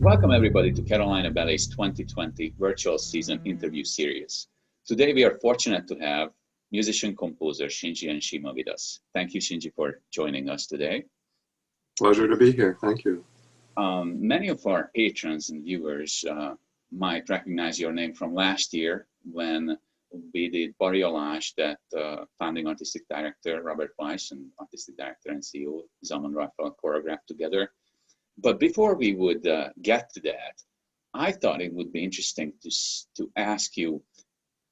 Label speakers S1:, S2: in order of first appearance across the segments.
S1: Welcome everybody to Carolina Ballet's 2020 virtual season interview series. Today we are fortunate to have musician-composer Shinji Eshima with us. Thank you, Shinji, for joining us today.
S2: Pleasure to be here. Thank you.
S1: Many of our patrons and viewers might recognize your name from last year when we did Bariolage that founding artistic director Robert Weiss and artistic director and CEO Zaman Rafael choreographed together. But before we would get to that, I thought it would be interesting to ask you,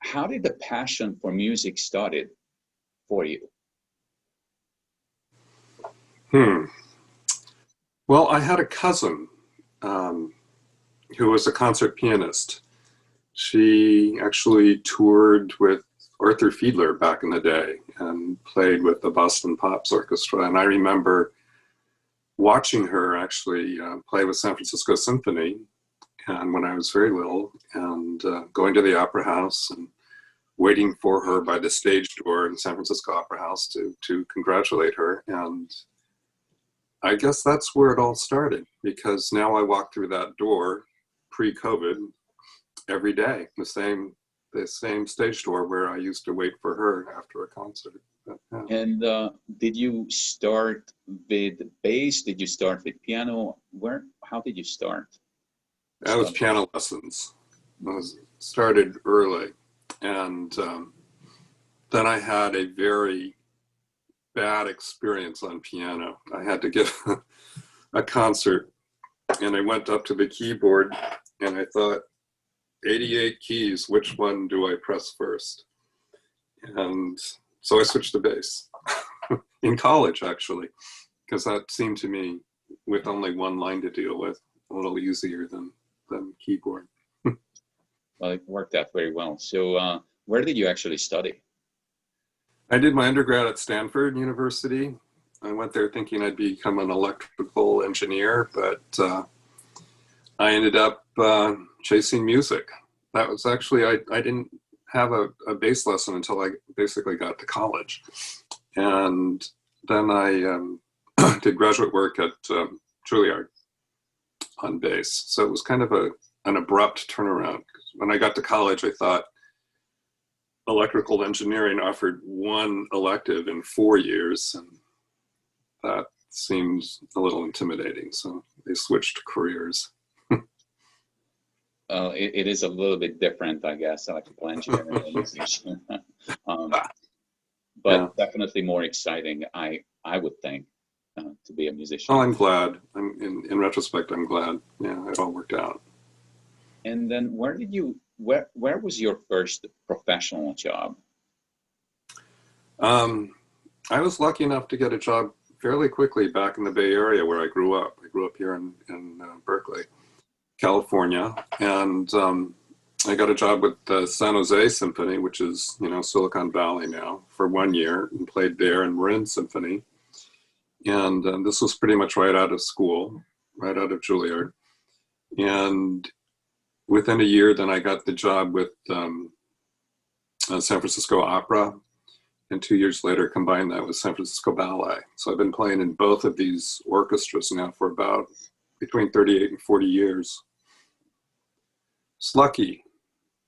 S1: how did the passion for music started for you?
S2: Well, I had a cousin who was a concert pianist. She actually toured with Arthur Fiedler back in the day and played with the Boston Pops Orchestra. And I remember watching her actually play with San Francisco Symphony, and when I was very little, and going to the Opera House and waiting for her by the stage door in San Francisco Opera House to congratulate her. And I guess that's where it all started, because now I walk through that door pre-COVID every day, the same stage door where I used to wait for her after a concert. But, yeah.
S1: And did you start with bass? Did you start with piano? How did you start?
S2: That was piano lessons. I started early, and then I had a very bad experience on piano. I had to give a concert, and I went up to the keyboard, and I thought, 88 keys, which one do I press first? And so I switched to bass in college, actually, because that seemed to me, with only one line to deal with, a little easier than keyboard.
S1: Well, it worked out very well. So where did you actually study?
S2: I did my undergrad at Stanford University. I went there thinking I'd become an electrical engineer, but I ended up chasing music. That was actually, I didn't have a bass lesson until I basically got to college. And then I did graduate work at Juilliard on bass. So it was kind of an abrupt turnaround. When I got to college, I thought electrical engineering offered one elective in 4 years, and that seemed a little intimidating. So they switched careers.
S1: It is a little bit different, I guess, electrical engineering and musician. But yeah, definitely more exciting, I would think, to be a musician.
S2: Oh, I'm glad. In retrospect, I'm glad. Yeah, it all worked out.
S1: And then where was your first professional job?
S2: I was lucky enough to get a job fairly quickly back in the Bay Area where I grew up. I grew up here in Berkeley, California, and I got a job with the San Jose Symphony, which is, Silicon Valley now, for 1 year, and played there in Marin Symphony. And this was pretty much right out of school, right out of Juilliard. And within a year, then I got the job with San Francisco Opera, and 2 years later combined that with San Francisco Ballet. So I've been playing in both of these orchestras now for about between 38 and 40 years. It's lucky,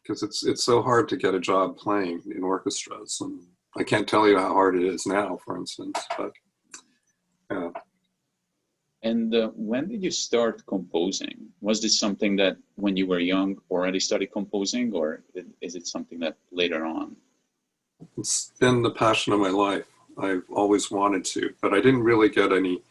S2: because it's so hard to get a job playing in orchestras, and I can't tell you how hard it is now, for instance, but yeah.
S1: And when did you start composing? Was this something that when you were young already started composing, or is it something that later on?
S2: It's been the passion of my life. I've always wanted to, but I didn't really get any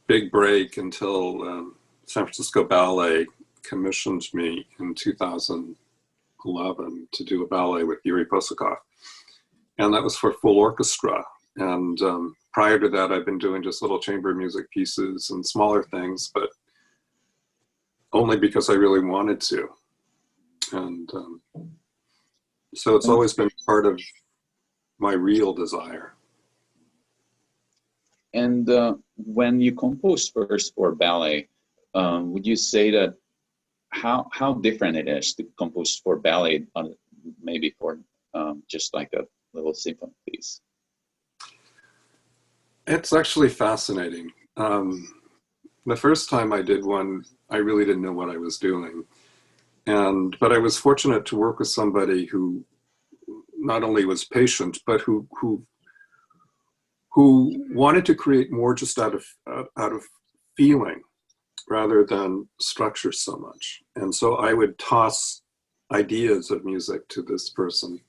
S2: big break until San Francisco Ballet commissioned me in 2011 to do a ballet with Yuri Posakov. And that was for full orchestra. And prior to that, I've been doing just little chamber music pieces and smaller things, but only because I really wanted to. And so it's always been part of my real desire.
S1: And when you composed first for ballet, would you say that how different it is to compose for ballet, maybe for just like a little symphony piece?
S2: It's actually fascinating. The first time I did one I really didn't know what I was doing. But I was fortunate to work with somebody who not only was patient, but who wanted to create more just out of feeling rather than structure so much. And so I would toss ideas of music to this person,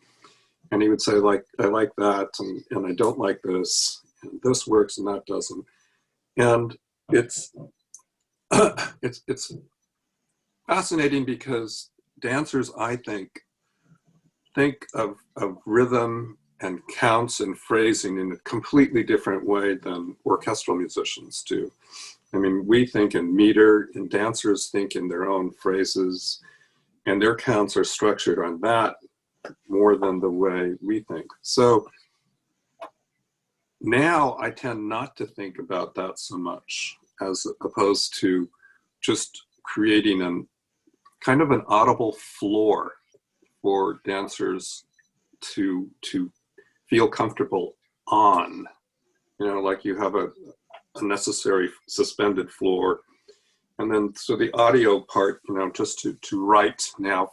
S2: and he would say, like, I like that, and I don't like this, and this works and that doesn't. And it's it's fascinating because dancers, I think of rhythm and counts and phrasing in a completely different way than orchestral musicians do. I mean, we think in meter, and dancers think in their own phrases, and their counts are structured on that more than the way we think. So now I tend not to think about that so much, as opposed to just creating kind of an audible floor for dancers to feel comfortable on. Like you have a necessary suspended floor, and then so the audio part, just to write now,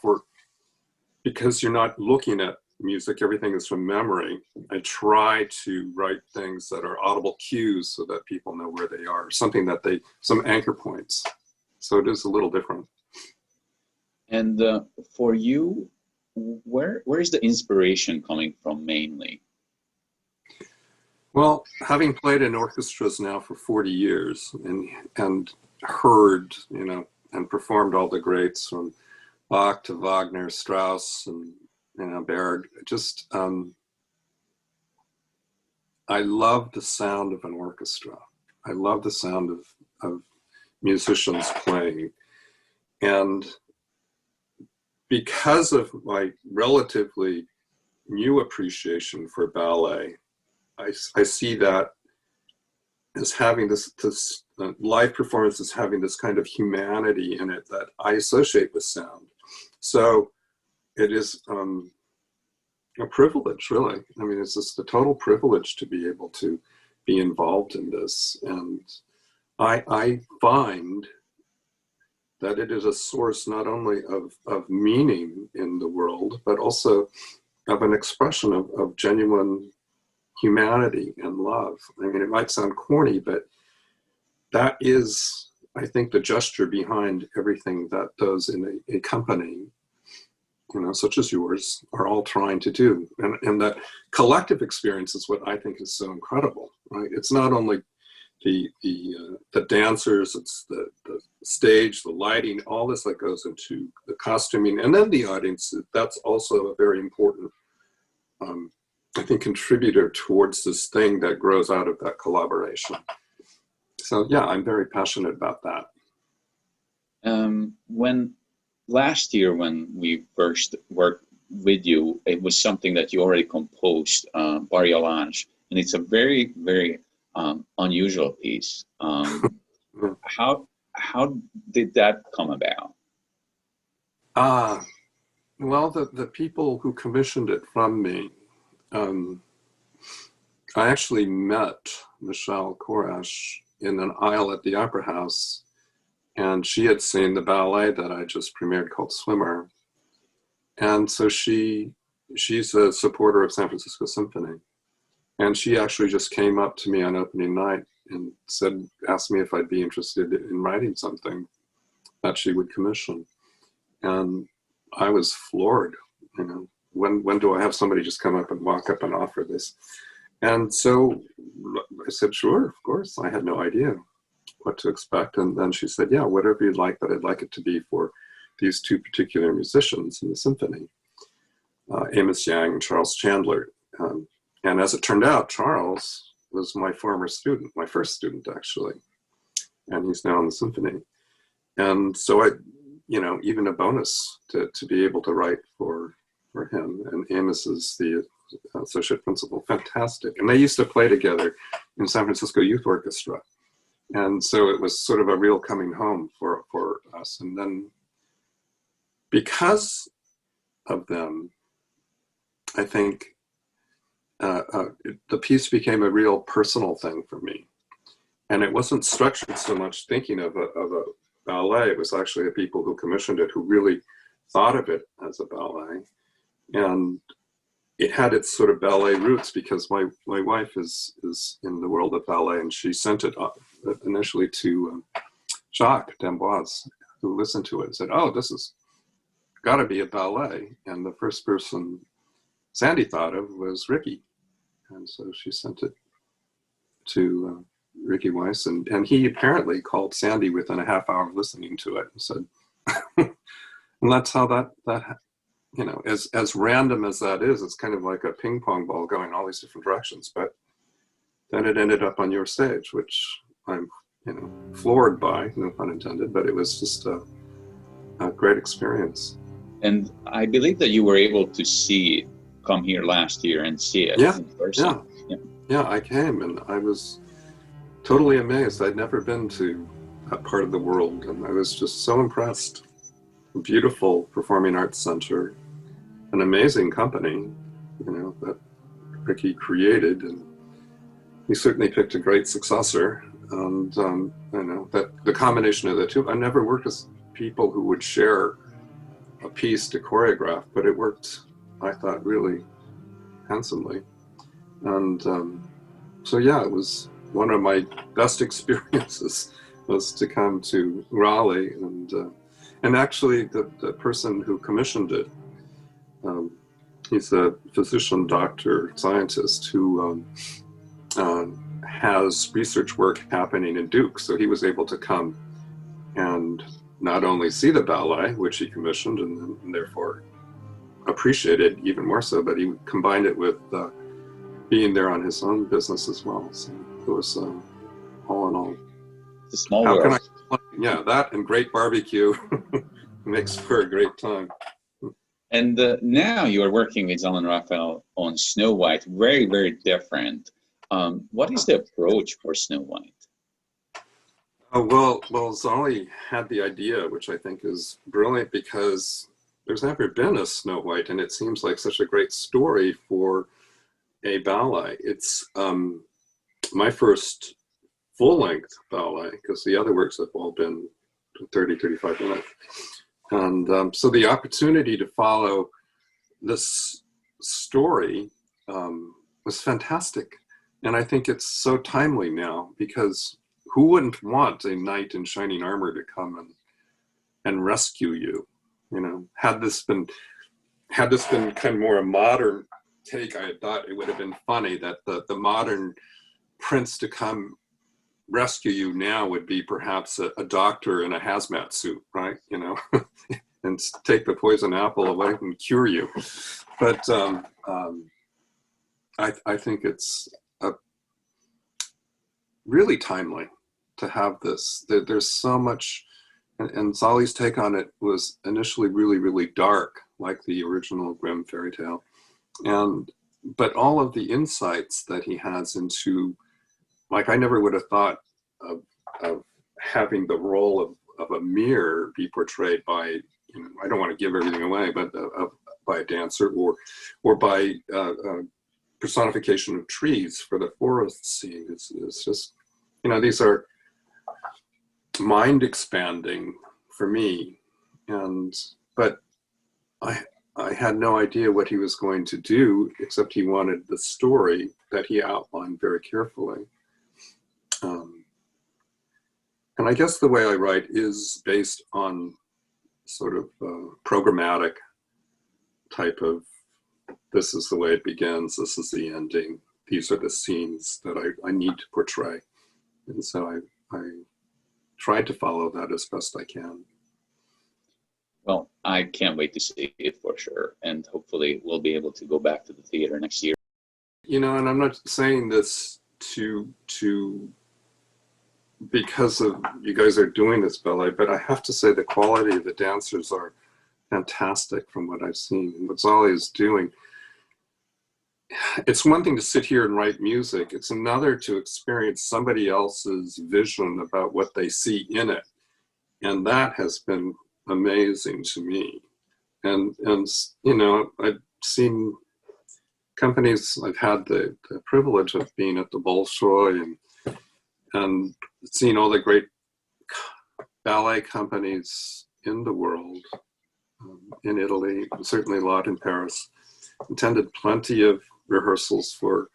S2: because you're not looking at music, everything is from memory. I try to write things that are audible cues so that people know where they are, some anchor points. So it is a little different.
S1: And for you, where is the inspiration coming from mainly?
S2: Well, having played in orchestras now for 40 years and heard, and performed all the greats from Bach to Wagner, Strauss, and Berg, just I love the sound of an orchestra. I love the sound of musicians playing. And because of my relatively new appreciation for ballet, I see that as having this live performance as having this kind of humanity in it that I associate with sound. So it is a privilege, really. I mean, it's just a total privilege to be able to be involved in this. And I find that it is a source not only of meaning in the world, but also of an expression of genuine humanity and love. I mean, it might sound corny, but that is, I think, the gesture behind everything that those in a company, such as yours, are all trying to do. And that collective experience is what I think is so incredible, right? It's not only the dancers, it's the stage, the lighting, all this that goes into the costuming, and then the audience. That's also a very important, I think, contributor towards this thing that grows out of that collaboration. So yeah, I'm very passionate about that.
S1: When last year, when we first worked with you, it was something that you already composed, Bariolange, and it's a very, very unusual piece. How did that come about?
S2: Well, the people who commissioned it from me, I actually met Michelle Korash in an aisle at the Opera House, and she had seen the ballet that I just premiered called Swimmer. And so she's a supporter of San Francisco Symphony. And she actually just came up to me on opening night and asked me if I'd be interested in writing something that she would commission. And I was floored, when do I have somebody just come up and walk up and offer this? And so I said, sure, of course. I had no idea what to expect. And then she said, yeah, whatever you'd like, but I'd like it to be for these two particular musicians in the symphony, Amos Yang and Charles Chandler. And as it turned out, Charles was my former student, my first student, actually. And he's now in the symphony. And so even a bonus to be able to write for him. And Amos is the associate principal. Fantastic. And they used to play together in San Francisco Youth Orchestra. And so it was sort of a real coming home for us. And then because of them, I think the piece became a real personal thing for me. And it wasn't structured so much thinking of ballet. It was actually the people who commissioned it who really thought of it as a ballet. And it had its sort of ballet roots because my wife is in the world of ballet, and she sent it initially to Jacques d'Amboise, who listened to it and said, "Oh, this has got to be a ballet." And the first person Sandy thought of was Ricky. And so she sent it to Ricky Weiss, and he apparently called Sandy within a half hour of listening to it and said, and that's how that you know, as random as that is, it's kind of like a ping pong ball going all these different directions. But then it ended up on your stage, which I'm, you know, floored by, no pun intended, but it was just a great experience.
S1: And I believe that you were able to come here last year and see it
S2: Yeah,
S1: in person.
S2: yeah, I came and I was totally amazed. I'd never been to that part of the world, and I was just so impressed. A beautiful performing arts center, an amazing company, you know, that Ricky created, and he certainly picked a great successor. And you know, that the combination of the two, I never worked with people who would share a piece to choreograph, but it worked, I thought, really handsomely. And so yeah, it was one of my best experiences was to come to Raleigh, and actually the person who commissioned it, he's a physician, doctor, scientist who has research work happening in Duke. So he was able to come and not only see the ballet, which he commissioned and therefore appreciated even more so, but he combined it with being there on his own business as well. So it was all in all.
S1: It's a small
S2: How
S1: world.
S2: can yeah, that and great barbecue makes for a great time.
S1: And now you are working with Zal and Raphael on Snow White, very, very different. What is the approach for Snow White?
S2: Well, Zolly had the idea, which I think is brilliant, because there's never been a Snow White, and it seems like such a great story for a ballet. It's my first full-length ballet, because the other works have all been 30, 35 minutes. And so the opportunity to follow this story was fantastic. And I think it's so timely now, because who wouldn't want a knight in shining armor to come and rescue you? You know, had this been kind of more a modern take, I had thought it would have been funny that the modern prince to come rescue you now would be perhaps a doctor in a hazmat suit, right? You know, and take the poison apple away and cure you. But I think it's really timely to have this. There's so much, and Zolly's take on it was initially really, really dark, like the original Grimm fairy tale. But all of the insights that he has into, like, I never would have thought of having the role of a mirror be portrayed by, you know, I don't want to give everything away, but by a dancer or by personification of trees for the forest scene. It's just, you know, these are mind expanding for me. But I had no idea what he was going to do, except he wanted the story that he outlined very carefully. And I guess the way I write is based on sort of programmatic type of, this is the way it begins, this is the ending, these are the scenes that I need to portray. And so I tried to follow that as best I can.
S1: Well, I can't wait to see it for sure. And hopefully we'll be able to go back to the theater next year.
S2: You know, and I'm not saying this to because of you guys are doing this ballet, but I have to say the quality of the dancers are fantastic from what I've seen. And what Zolly is doing, it's one thing to sit here and write music. It's another to experience somebody else's vision about what they see in it. And that has been amazing to me. And you know, I've seen companies, I've had the privilege of being at the Bolshoi and seeing all the great ballet companies in the world, in Italy, certainly a lot in Paris, attended plenty of rehearsals for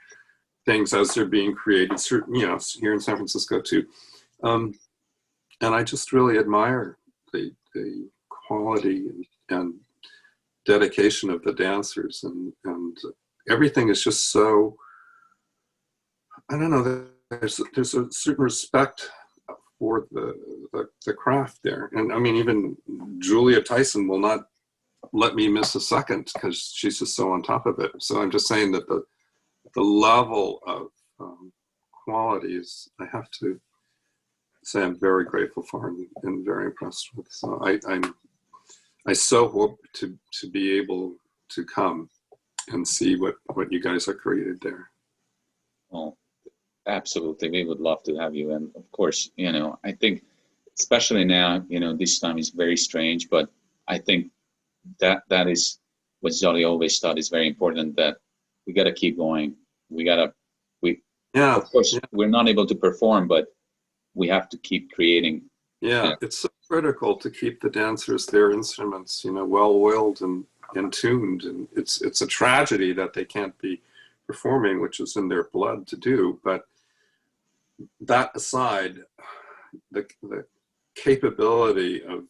S2: things as they're being created, you know, here in San Francisco too. And I just really admire the quality and dedication of the dancers, and everything is just so, I don't know, there's a certain respect for the craft there. And I mean, even Julia Tyson will not let me miss a second because she's just so on top of it. So I'm just saying that the level of quality is, I have to say, I'm very grateful for and very impressed with. So I so hope to be able to come and see what you guys have created there.
S1: Well, absolutely, we would love to have you. And of course, you know, I think especially now, you know, this time is very strange, but I think that is what Zoli always thought is very important, that we got to keep going.
S2: Yeah,
S1: of course,
S2: yeah.
S1: We're not able to perform, but we have to keep creating.
S2: Yeah, it's so critical to keep the dancers, their instruments, you know, well-oiled and tuned. And it's a tragedy that they can't be performing, which is in their blood to do. But that aside, the capability of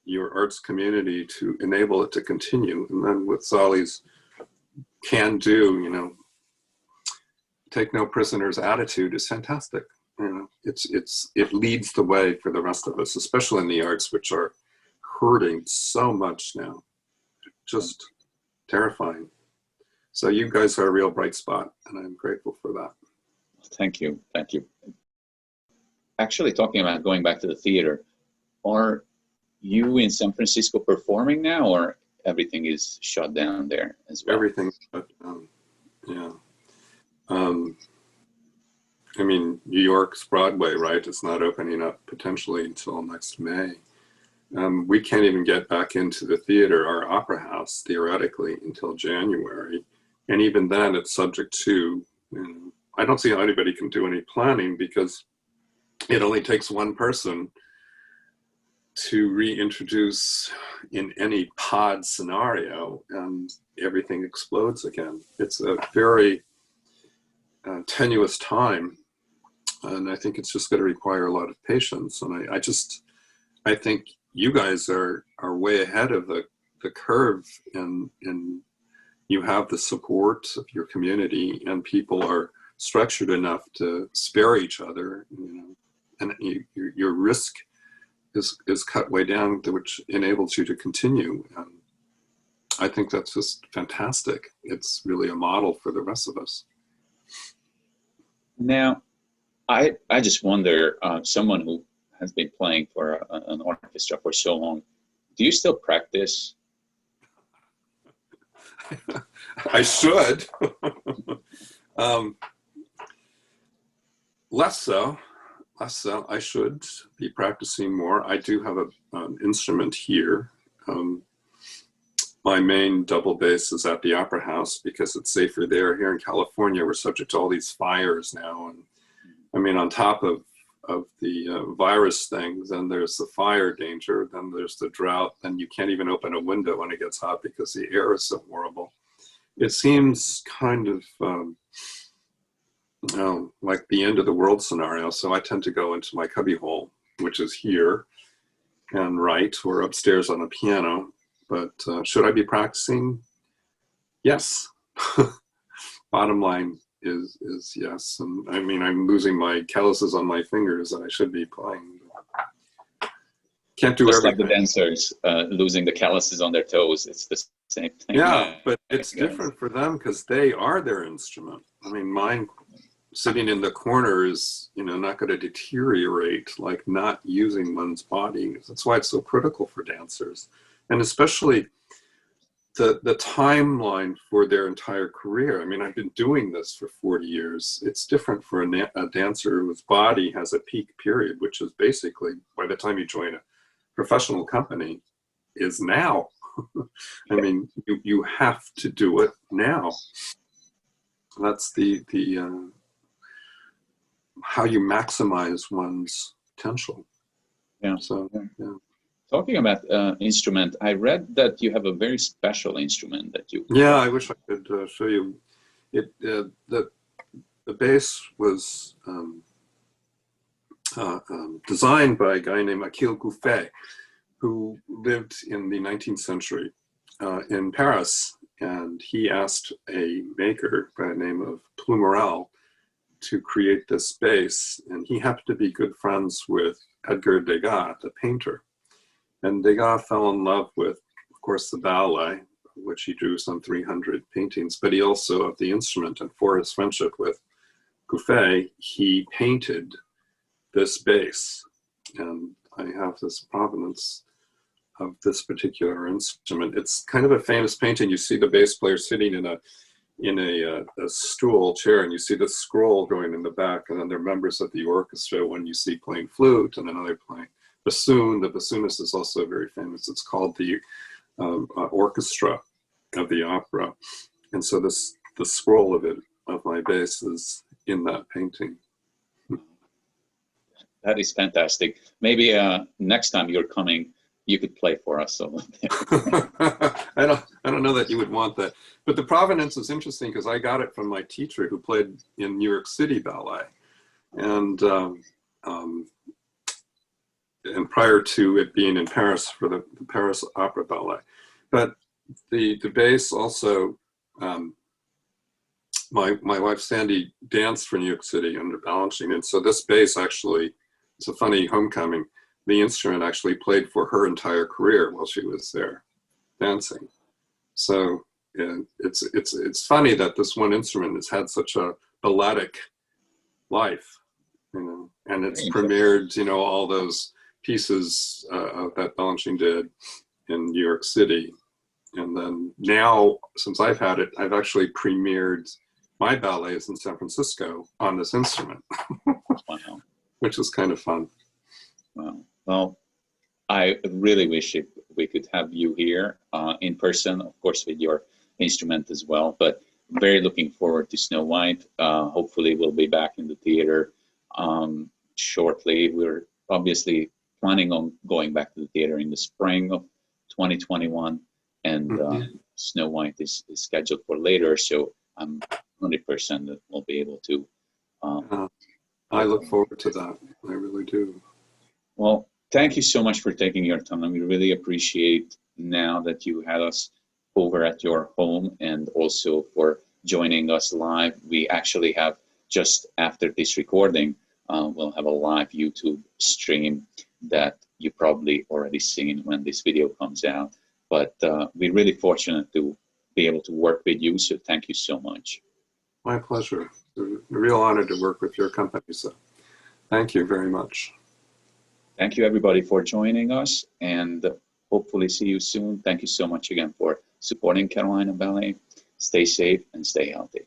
S2: your arts community to enable it to continue, and then with Zoli's can-do, you know, take no prisoners attitude is fantastic. You know, it leads the way for the rest of us, especially in the arts, which are hurting so much now. Just terrifying. So you guys are a real bright spot, and I'm grateful for that.
S1: Thank you. Thank you. Actually, talking about going back to the theater, are you in San Francisco performing now, or everything is shut down there as well?
S2: Everything's shut down, yeah. I mean, New York's Broadway, right? It's not opening up potentially until next May. We can't even get back into the theater, our opera house, theoretically, until January. And even then, it's subject to, you know, I don't see how anybody can do any planning, because it only takes one person to reintroduce in any pod scenario and everything explodes again. It's a very tenuous time, and I think it's just going to require a lot of patience. And I think you guys are way ahead of the curve, and you have the support of your community, and people are structured enough to spare each other, you know, and your risk is cut way down, which enables you to continue. And I think that's just fantastic. It's really a model for the rest of us.
S1: Now, I just wonder, someone who has been playing for an orchestra for so long, do you still practice?
S2: I should. Less so. I should be practicing more. I do have an instrument here. My main double bass is at the Opera House because it's safer there. Here in California, we're subject to all these fires now. And I mean, on top of the virus thing, then there's the fire danger, then there's the drought, then you can't even open a window when it gets hot because the air is so horrible. It seems kind of like the end of the world scenario. So I tend to go into my cubbyhole, which is here, and write, or upstairs on a piano. But should I be practicing? Yes. Bottom line is yes. And I mean, I'm losing my calluses on my fingers, and I should be playing. Can't do
S1: just
S2: everything.
S1: Like the dancers losing the calluses on their toes. It's the same thing.
S2: Yeah, but it's different for them because they are their instrument. I mean, mine sitting in the corner is, you know, not going to deteriorate like not using one's body. That's why it's so critical for dancers, and especially the timeline for their entire career. I mean, I've been doing this for 40 years. It's different for a dancer whose body has a peak period, which is basically by the time you join a professional company is now. I mean, you have to do it now. That's the how you maximize one's potential.
S1: Yeah.
S2: So, yeah.
S1: Talking about instrument, I read that you have a very special instrument that you.
S2: Yeah, I wish I could show you. It the bass was designed by a guy named Achille Gouffet, who lived in the 19th century in Paris, and he asked a maker by the name of Plumerel to create this bass, and he happened to be good friends with Edgar Degas, the painter. And Degas fell in love with, of course, the ballet, which he drew some 300 paintings, but he also of the instrument. And for his friendship with Gouffet, he painted this bass. And I have this provenance of this particular instrument. It's kind of a famous painting. You see the bass player sitting in a stool chair, and you see the scroll going in the back, and then there are members of the orchestra when you see playing flute, and another playing bassoon. The bassoonist is also very famous. It's called the orchestra of the opera. And so the scroll of my bass is in that painting.
S1: That is fantastic. Maybe next time you're coming, you could play for us a little bit.
S2: I don't know that you would want that. But the provenance is interesting because I got it from my teacher who played in New York City Ballet. And prior to it being in Paris for the Paris Opera Ballet. But the bass also, my wife Sandy danced for New York City under balancing. And so this bass actually, it's a funny homecoming. The instrument actually played for her entire career while she was there dancing. So it's funny that this one instrument has had such a balletic life, and it's premiered, all those pieces that Balanchine did in New York City. And then now, since I've had it, I've actually premiered my ballets in San Francisco on this instrument,
S1: Wow.
S2: Which is kind of fun.
S1: Wow. Well, I really wish we could have you here in person, of course, with your instrument as well. But very looking forward to Snow White. Hopefully, we'll be back in the theater shortly. We're obviously planning on going back to the theater in the spring of 2021, and Snow White is scheduled for later. So I'm 100% that we'll be able to.
S2: I look forward to that. I really do.
S1: Well, thank you so much for taking your time. We really appreciate now that you had us over at your home, and also for joining us live. We actually have, just after this recording, we'll have a live YouTube stream that you probably already seen when this video comes out. But we're really fortunate to be able to work with you, so thank you so much.
S2: My pleasure. It's a real honor to work with your company, so thank you very much.
S1: Thank you, everybody, for joining us, and hopefully see you soon. Thank you so much again for supporting Carolina Ballet. Stay safe and stay healthy.